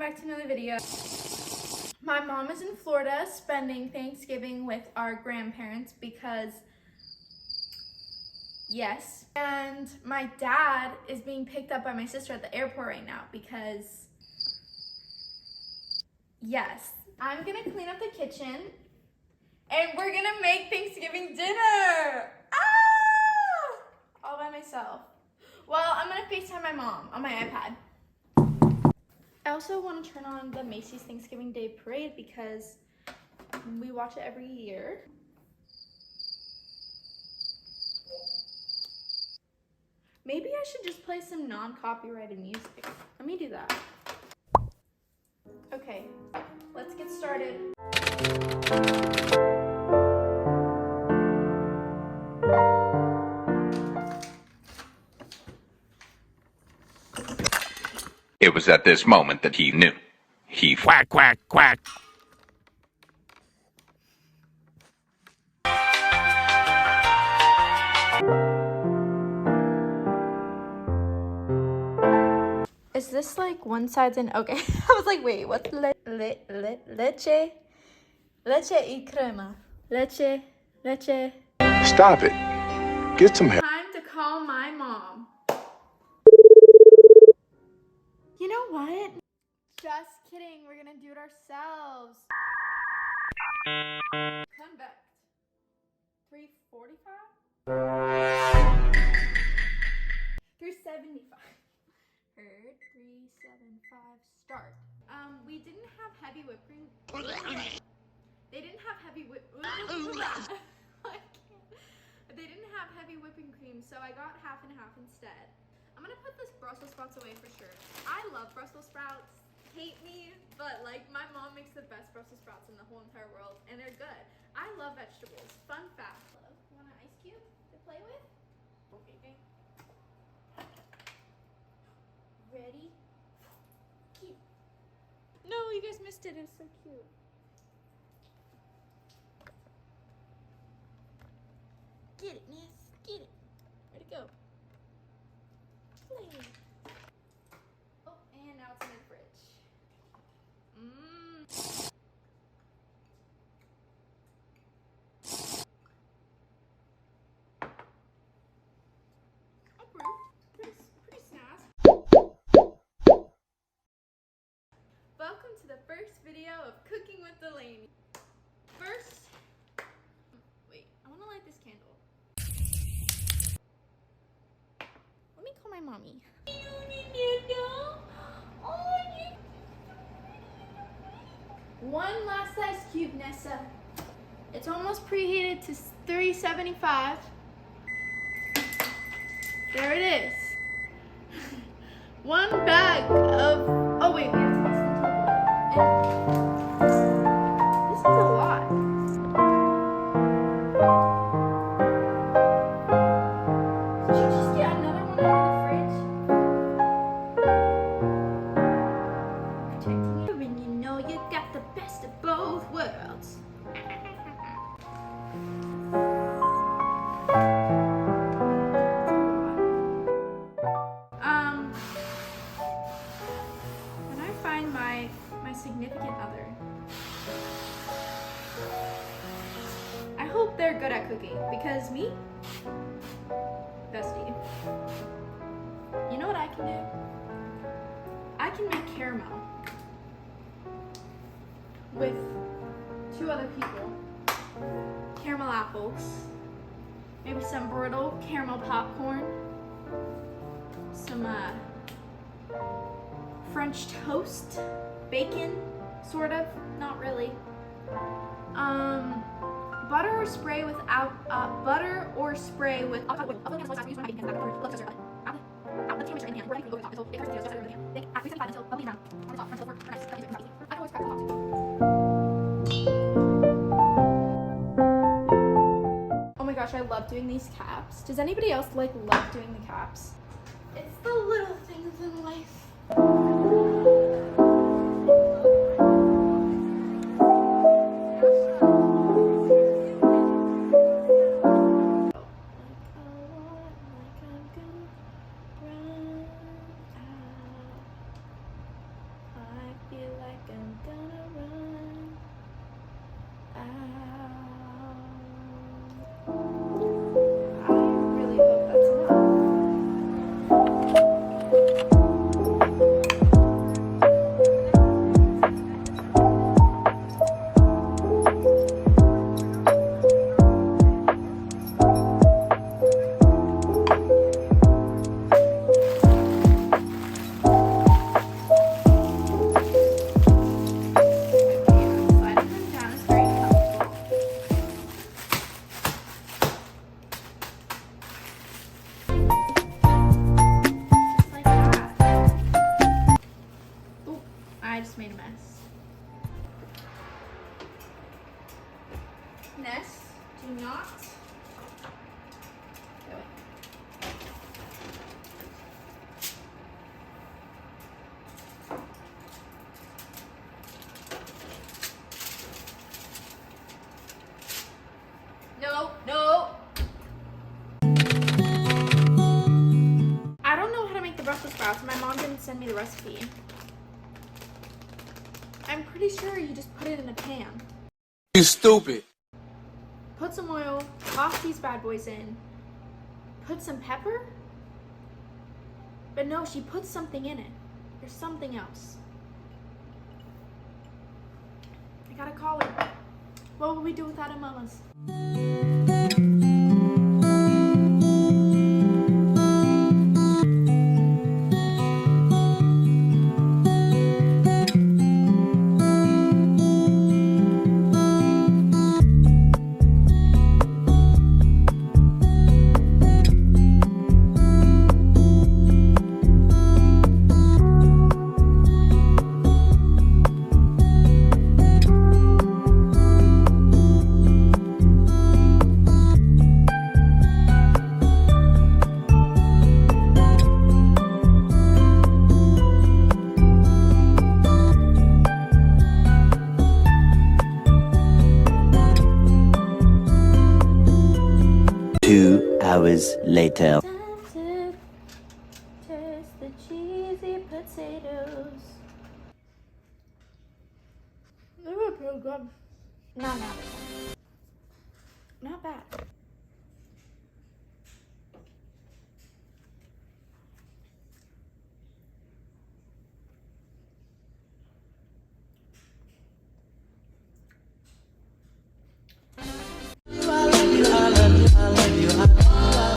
back to another video. My mom is in Florida spending Thanksgiving with our grandparents because, yes. And my dad is being picked up by my sister at the airport right now because, yes. I'm gonna clean up the kitchen and we're gonna make Thanksgiving dinner. All by myself. Well, I'm gonna FaceTime my mom on my iPad. I also want to turn on the Macy's Thanksgiving Day Parade because we watch it every year. Maybe I should just play some non-copyrighted music. Let me do that. Okay, let's get started. It was at this moment that he knew. He quack, quack, quack. Is this like one side's in? Okay, I was like, wait, what's leche? Leche y crema. Leche. Stop it. Get some help. Time to call my mom. You know what? Just kidding, we're gonna do it ourselves. Convect. 345? 375. Heard. 375. Start. We didn't have heavy whipping. They didn't have heavy They didn't have heavy whipping cream, so I got half and half instead. I'm gonna put this Brussels sprouts away for sure. I love Brussels sprouts. Hate me, but like my mom makes the best Brussels sprouts in the whole entire world, and they're good. I love vegetables. Fun fact. Want an ice cube to play with? Okay. Ready? Cute. No, you guys missed it. It's so cute. Get it, Ness. Get it. Where'd it go? Play. Oh, and now it's in the fridge. Approved. Pretty snaz. Welcome to the first video of Cooking with Delaney. First, wait, I want to light this candle. Let me call my mommy. One last ice cube, Nessa. It's almost preheated to 375. There it is. One bag of, oh wait, we have to mix them together. This is a lot. Did you just get another one out of the fridge? Protecting you when you know you got the best of both worlds. When I find my significant other, I hope they're good at cooking because me, bestie, you know what I can do? I can make caramel with two other people. Caramel apples, maybe some brittle caramel popcorn, some French toast, bacon, sort of, not really. Butter or spray with Oh my gosh, I love doing these caps. Does anybody else love doing the caps? It's the little things in life. I feel finesse. Do not. Go away. No, no. I don't know how to make the Brussels sprouts. My mom didn't send me the recipe. I'm pretty sure you just put it in a pan. You stupid. Put some oil, toss these bad boys in. Put some pepper? But no, she put something in it. There's something else. I gotta call her. What would we do without a mama's? 2 hours later. Time to taste the cheesy potatoes. They were pretty good. Not bad.